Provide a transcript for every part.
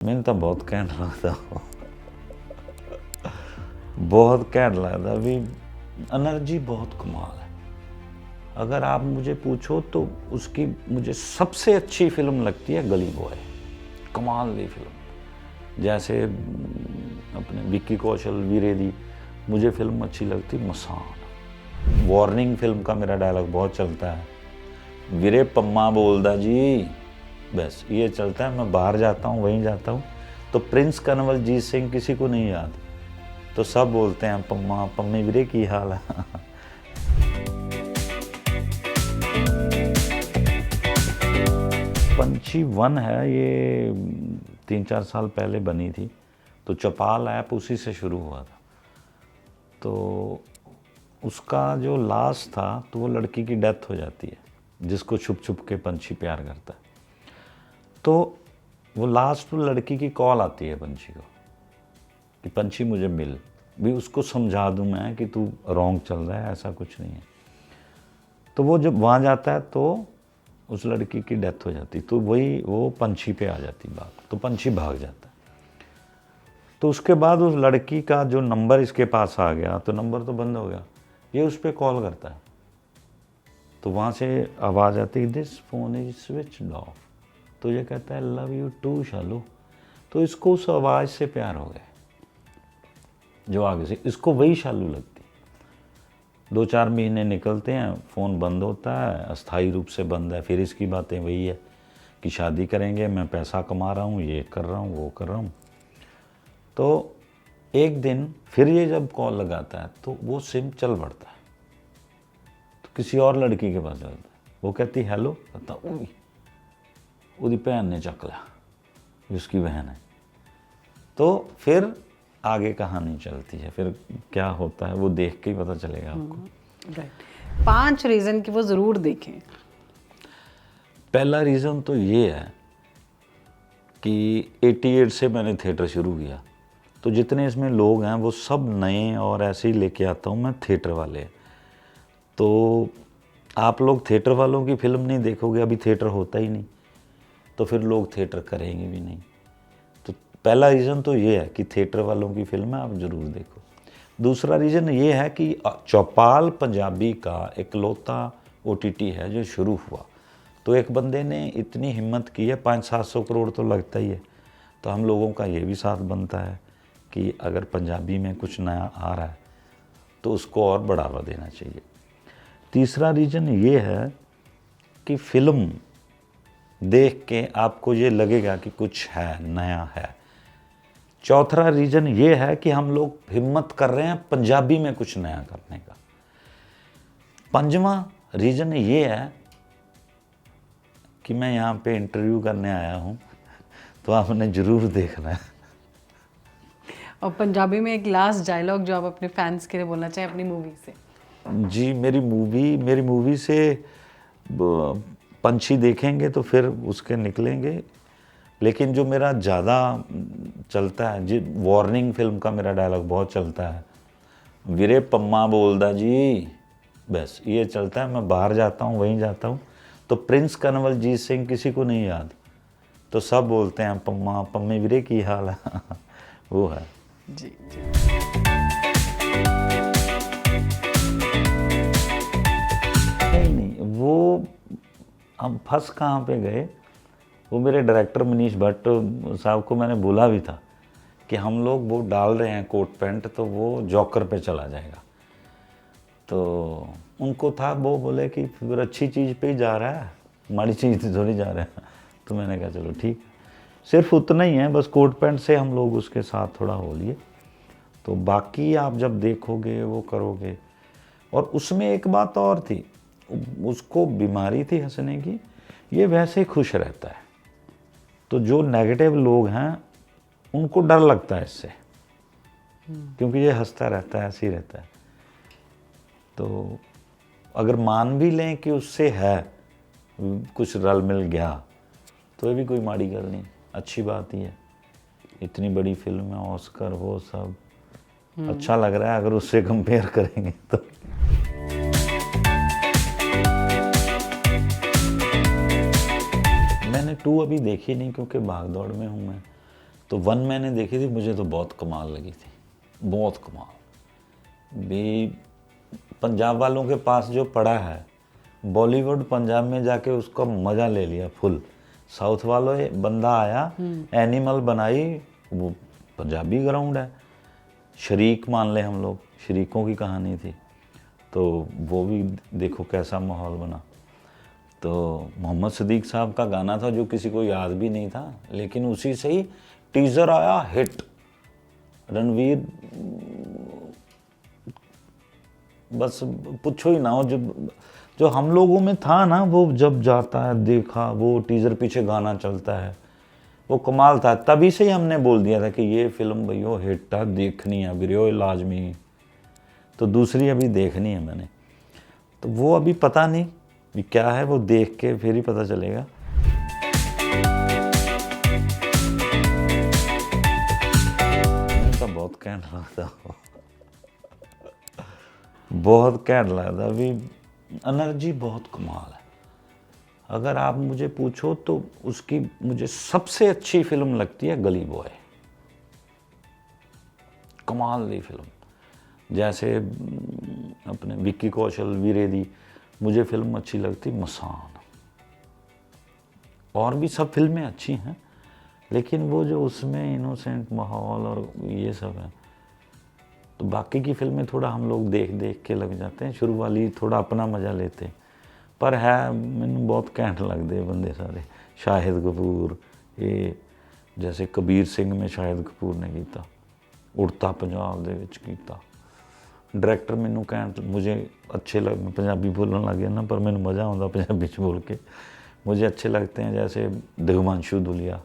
ਮੈਨੂੰ ਤਾਂ ਬਹੁਤ ਘੈਂਟ लगता बहुत घैंट लगता भी एनर्जी बहुत कमाल है। अगर आप मुझे पूछो तो उसकी मुझे सबसे अच्छी फिल्म लगती है गली बॉय। कमाल दी फिल्म। जैसे अपने विक्की कौशल वीरे दी मुझे फिल्म अच्छी लगती मसान। वार्निंग फिल्म का मेरा डायलॉग बहुत चलता है, वीरे पम्मा बोलदा जी, बस ये चलता है। मैं बाहर जाता हूँ वहीं जाता हूँ तो प्रिंस कन्वलजीत सिंह किसी को नहीं याद, तो सब बोलते हैं पम्मा पम्मे वीरे की हाल है। पंछी वन है, ये 3-4 साल पहले बनी थी, तो चौपाल ऐप उसी से शुरू हुआ था। तो उसका जो लास्ट था तो वो लड़की की डेथ हो जाती है जिसको छुप छुप के पंछी प्यार करता है। तो वो लास्ट लड़की की कॉल आती है पंछी को कि पंछी मुझे मिल, भी उसको समझा दूं मैं कि तू रॉन्ग चल रहा है, ऐसा कुछ नहीं है। तो वो जब वहाँ जाता है तो उस लड़की की डेथ हो जाती, तो वही वो पंछी पे आ जाती बात, तो पंछी भाग जाता है। तो उसके बाद उस लड़की का जो नंबर इसके पास आ गया, तो नंबर तो बंद हो गया, ये उस पर कॉल करता है। तो वहाँ से आवाज़ आती है, this phone is switched off. तो ये कहता है लव यू टू शालू। तो इसको उस आवाज़ से प्यार हो गया जो आगे से, इसको वही शालू लगती। 2-4 महीने निकलते हैं, फ़ोन बंद होता है, अस्थाई रूप से बंद है। फिर इसकी बातें वही है कि शादी करेंगे, मैं पैसा कमा रहा हूँ, ये कर रहा हूँ, वो कर रहा हूँ। तो एक दिन फिर ये जब कॉल लगाता है तो वो सिम चल पड़ता है, तो किसी और लड़की के पास चलता है। वो कहती हेलो, कहता उसकी भैन ने चक लिया, उसकी बहन है। तो फिर आगे कहानी चलती है, फिर क्या होता है वो देख के ही पता चलेगा आपको। राइट। 5 रीज़न कि वो ज़रूर देखें। पहला रीज़न तो ये है कि 88 से मैंने थिएटर शुरू किया, तो जितने इसमें लोग हैं वो सब नए और ऐसे ही लेके आता हूँ मैं, थिएटर वाले। तो आप लोग थिएटर वालों की फिल्म नहीं देखोगे, अभी थिएटर होता ही नहीं, तो फिर लोग थिएटर करेंगे भी नहीं। तो पहला रीज़न तो ये है कि थिएटर वालों की फिल्म है, आप ज़रूर देखो। दूसरा रीज़न ये है कि चौपाल पंजाबी का इकलौता OTT है जो शुरू हुआ। तो एक बंदे ने इतनी हिम्मत की है, 500-700 करोड़ तो लगता ही है, तो हम लोगों का ये भी साथ बनता है कि अगर पंजाबी में कुछ नया आ रहा है तो उसको और बढ़ावा देना चाहिए। तीसरा रीज़न ये है कि फ़िल्म देख के आपको ये लगेगा कि कुछ है, नया है। चौथा रीज़न ये है कि हम लोग हिम्मत कर रहे हैं पंजाबी में कुछ नया करने का। पंजवां रीज़न ये है कि मैं यहाँ पे इंटरव्यू करने आया हूँ, तो आपने ज़रूर देखना है। और पंजाबी में एक लास्ट डायलॉग जो आप अपने फैंस के लिए बोलना चाहें अपनी मूवी से। जी, मेरी मूवी से पंछी देखेंगे तो फिर उसके निकलेंगे, लेकिन जो मेरा ज़्यादा चलता है जी, वार्निंग फिल्म का मेरा डायलॉग बहुत चलता है, वीरे पम्मा बोलदा जी, बस ये चलता है। मैं बाहर जाता हूँ वहीं जाता हूँ तो प्रिंस कन्वलजीत सिंह किसी को नहीं याद, तो सब बोलते हैं पम्मा पम्मे वीरे की हाल है। वो है जी। नहीं, वो हम फंस कहाँ पे गए, वो मेरे डायरेक्टर मनीष भट्ट साहब को मैंने बोला भी था कि हम लोग वो डाल रहे हैं कोट पैंट, तो वो जॉकर पे चला जाएगा। तो उनको था, वो बोले कि फिर अच्छी चीज़ पे ही जा रहा है, माड़ी चीज़ थोड़ी जा रहा है। तो मैंने कहा चलो ठीक है, सिर्फ उतना ही है, बस कोट पैंट से हम लोग उसके साथ थोड़ा हो लिए। तो बाकी आप जब देखोगे वो करोगे। और उसमें एक बात और थी, उसको बीमारी थी हंसने की, ये वैसे ही खुश रहता है। तो जो नेगेटिव लोग हैं उनको डर लगता है इससे, क्योंकि ये हंसता रहता है, ऐसे ही रहता है। तो अगर मान भी लें कि उससे है कुछ रल मिल गया, तो ये भी कोई माड़ी गल नहीं, अच्छी बात ही है। इतनी बड़ी फिल्म है, ऑस्कर वो सब, अच्छा लग रहा है अगर उससे कंपेयर करेंगे तो। मैंने 2 अभी देखी नहीं क्योंकि भाग दौड़ में हूँ मैं, तो 1 मैंने देखी थी, मुझे तो बहुत कमाल लगी थी, बहुत कमाल भी। पंजाब वालों के पास जो पड़ा है, बॉलीवुड पंजाब में जाके उसका मज़ा ले लिया फुल। साउथ वालों बंदा आया, एनिमल बनाई, वो पंजाबी ग्राउंड है, शरीक मान ले हम लोग, शरीकों की कहानी थी, तो वो भी देखो कैसा माहौल बना। तो मोहम्मद सिद्दीक साहब का गाना था जो किसी को याद भी नहीं था, लेकिन उसी से ही टीज़र आया हिट। रणवीर बस पूछो ही ना हो, जो हम लोगों में था ना, वो जब जाता है देखा, वो टीज़र पीछे गाना चलता है, वो कमाल था। तभी से ही हमने बोल दिया था कि ये फिल्म भैया हिट है, देखनी है वीडियो लाजमी। तो दूसरी अभी देखनी है मैंने, तो वो अभी पता नहीं कि क्या है, वो देख के फिर ही पता चलेगा। उनका बहुत कैंट लगता, बहुत कैंट लगता अभी, एनर्जी बहुत कमाल है। अगर आप मुझे पूछो तो उसकी मुझे सबसे अच्छी फिल्म लगती है गली बॉय, कमाल दी फिल्म। जैसे अपने विक्की कौशल, वीरेदी, मुझे फिल्म अच्छी लगती मसान। और भी सब फिल्में अच्छी हैं, लेकिन वो जो उसमें इनोसेंट माहौल और ये सब है, तो बाकी की फिल्में थोड़ा हम लोग देख देख के लग जाते हैं, शुरू वाली थोड़ा अपना मज़ा लेते हैं। पर है मैंने बहुत कैंट लगते बंदे सारे। शाहिद कपूर, ये जैसे कबीर सिंह में शाहिद कपूर ने किया, उड़ता पंजाब दे विच कीता। डायरैक्टर मैनू कैंट, मुझे अच्छे लग, मैं पंजाबी बोलने लग गया ना, पर मैंने मज़ा आता पंजाबी च बोल के, मुझे अच्छे लगते हैं। जैसे दिगमांशु धुलिया,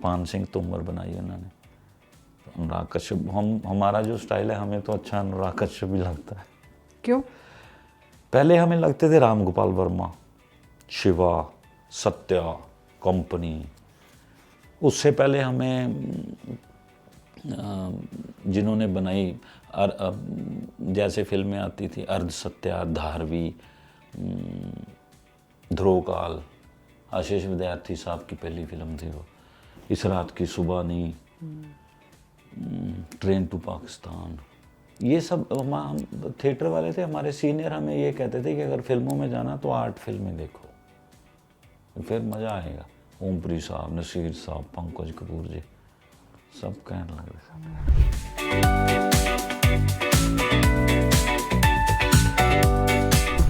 पान सिंह तोमर बनाई उन्होंने। अनुराग कश्यप, हमारा जो स्टाइल है, हमें तो अच्छा अनुराग कश्यप भी लगता है। क्यों? पहले हमें लगते थे राम गोपाल वर्मा, शिवा, सत्या, कंपनी। उससे पहले हमें जिन्होंने बनाई जैसे फिल्में आती थी, अर्ध सत्या, धारवी, ध्रुवकाल, आशीष विद्यार्थी साहब की पहली फिल्म थी वो, इस रात की सुबह नहीं, ट्रेन टू पाकिस्तान। ये सब हम थिएटर वाले थे, हमारे सीनियर हमें ये कहते थे कि अगर फिल्मों में जाना तो आर्ट फिल्में देखो, फिर मज़ा आएगा। ओमपुरी साहब, नसीर साहब, पंकज कपूर जी, सब कहने लग रहे।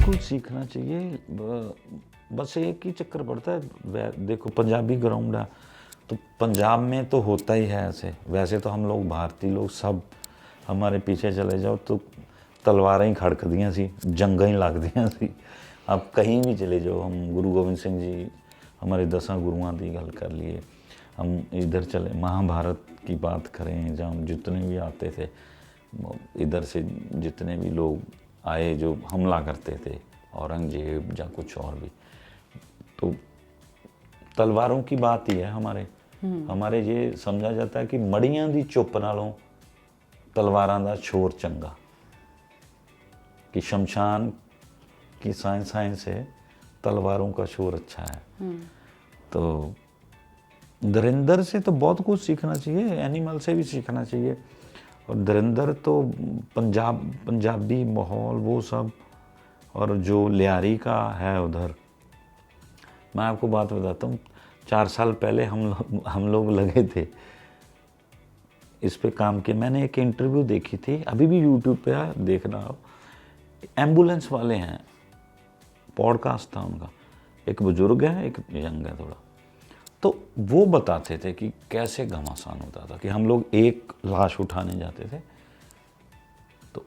कुछ सीखना चाहिए, बस एक ही चक्कर पड़ता है। देखो पंजाबी ग्राउंड है, तो पंजाब में तो होता ही है ऐसे। वैसे तो हम लोग भारतीय लोग सब, हमारे पीछे चले जाओ तो तलवारें ही खड़कदियाँ सी, जंगां ही लगदियाँ सी। आप कहीं भी चले जाओ, हम गुरु गोविंद सिंह जी, हमारे 10 गुरुआं की गल कर लिए, हम इधर चले, महाभारत की बात करें, जहाँ जितने भी आते थे इधर से, जितने भी लोग आए जो हमला करते थे, औरंगजेब या कुछ और भी, तो तलवारों की बात ही है। हमारे ये समझा जाता है कि मड़ियां दी चुप नालों तलवारां दा शोर चंगा, कि शमशान की साइंस से तलवारों का शोर अच्छा है। तो धुरंधर से तो बहुत कुछ सीखना चाहिए, एनिमल से भी सीखना चाहिए। और धुरंधर तो पंजाबी माहौल वो सब, और जो लियारी का है उधर, मैं आपको बात बताता हूँ। 4 साल पहले हम लोग लगे थे इस पे काम किया। मैंने एक इंटरव्यू देखी थी, अभी भी यूट्यूब पे है, देखना आप। एम्बुलेंस वाले हैं, पॉडकास्ट था उनका, एक बुजुर्ग है, एक यंग है थोड़ा। तो वो बताते थे कि कैसे घमासान होता था कि हम लोग एक लाश उठाने जाते थे, तो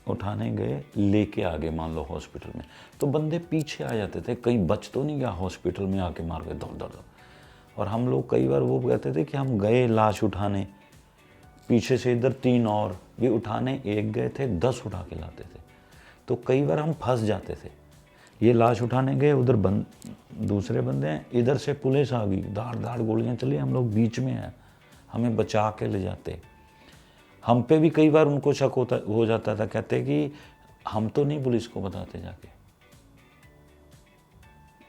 उठाने गए, लेके आगे मान लो हॉस्पिटल में, तो बंदे पीछे आ जाते थे, कहीं बच तो नहीं गया, हॉस्पिटल में आके मार गए दौड़ दौड़। और हम लोग कई बार वो कहते थे कि हम गए लाश उठाने, पीछे से इधर 3 और भी उठाने, एक गए थे 10 उठा के लाते थे। तो कई बार हम फंस जाते थे, ये लाश उठाने गए, उधर दूसरे बंदे हैं, इधर से पुलिस आ गई, दाड़ दाड़ गोलियां चली, हम लोग बीच में हैं, हमें बचा के ले जाते। हम पे भी कई बार उनको शक हो जाता था, कहते कि हम तो नहीं पुलिस को बताते जाके।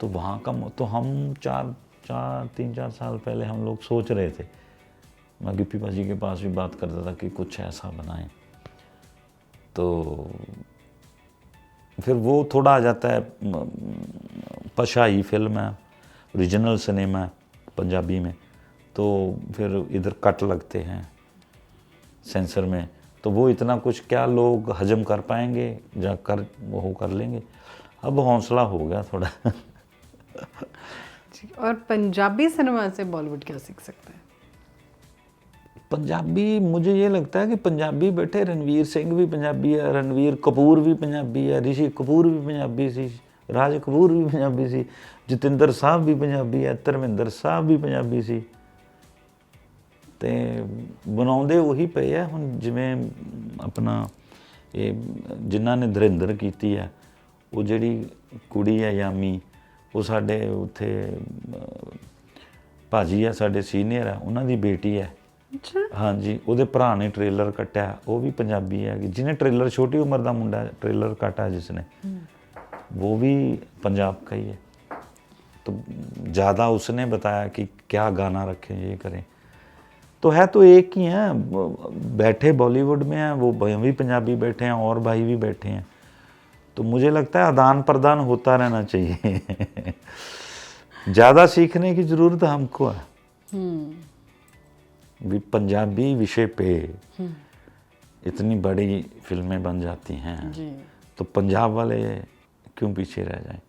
तो वहाँ का तो हम तीन चार साल पहले हम लोग सोच रहे थे, मैं गिप्पी पाजी के पास भी बात करता था कि कुछ ऐसा बनाएं, तो फिर वो थोड़ा आ जाता है, पशाई फिल्म है, रीजनल सिनेमा है पंजाबी में, तो फिर इधर कट लगते हैं सेंसर में, तो वो इतना कुछ क्या लोग हजम कर पाएंगे, या कर वो कर लेंगे। अब हौसला हो गया थोड़ा। और पंजाबी सिनेमा से बॉलीवुड क्या सीख सकता है? पंजाबी, मुझे ये लगता है कि पंजाबी बैठे, रणवीर सिंह भी पंजाबी है, रणवीर कपूर भी पंजाबी है, ऋषि कपूर भी पंजाबी सी, राज कपूर भी पंजाबी सी, जतिंदर साहब भी पंजाबी है, धर्मिंदर साहब भी पंजाबी सी, ਤੇ ਬਣਾਉਂਦੇ ਉਹੀ ਪਏ ਆ। ਹੁਣ ਜਿਵੇਂ ਆਪਣਾ ਇਹ ਜਿਨ੍ਹਾਂ ਨੇ ਧੁਰਿੰਦਰ ਕੀਤੀ ਹੈ, ਉਹ ਜਿਹੜੀ ਕੁੜੀ ਹੈ ਯਾਮੀ, ਉਹ ਸਾਡੇ ਉੱਥੇ ਭਾਜੀ ਆ, ਸਾਡੇ ਸੀਨੀਅਰ ਆ, ਉਹਨਾਂ ਦੀ ਬੇਟੀ ਹੈ। अच्छा, ਹਾਂਜੀ, ਉਹਦੇ ਭਰਾ ਨੇ ਟ੍ਰੇਲਰ ਕੱਟਿਆ, ਉਹ ਵੀ ਪੰਜਾਬੀ ਹੈ। ਜਿਹਨੇ ट्रेलर, छोटी उम्र ਦਾ ਮੁੰਡਾ ट्रेलर काटा जिसने, वो भी पंजाब का ही है। तो ज़्यादा उसने बताया कि क्या गाना रखें, ये करें, तो है तो एक ही हैं, बैठे बॉलीवुड में हैं, वो भी पंजाबी बैठे हैं और भाई भी बैठे हैं, तो मुझे लगता है आदान प्रदान होता रहना चाहिए। ज़्यादा सीखने की ज़रूरत हमको है। भी पंजाबी विषय पे इतनी बड़ी फिल्में बन जाती हैं, जी। तो पंजाब वाले क्यों पीछे रह जाएं।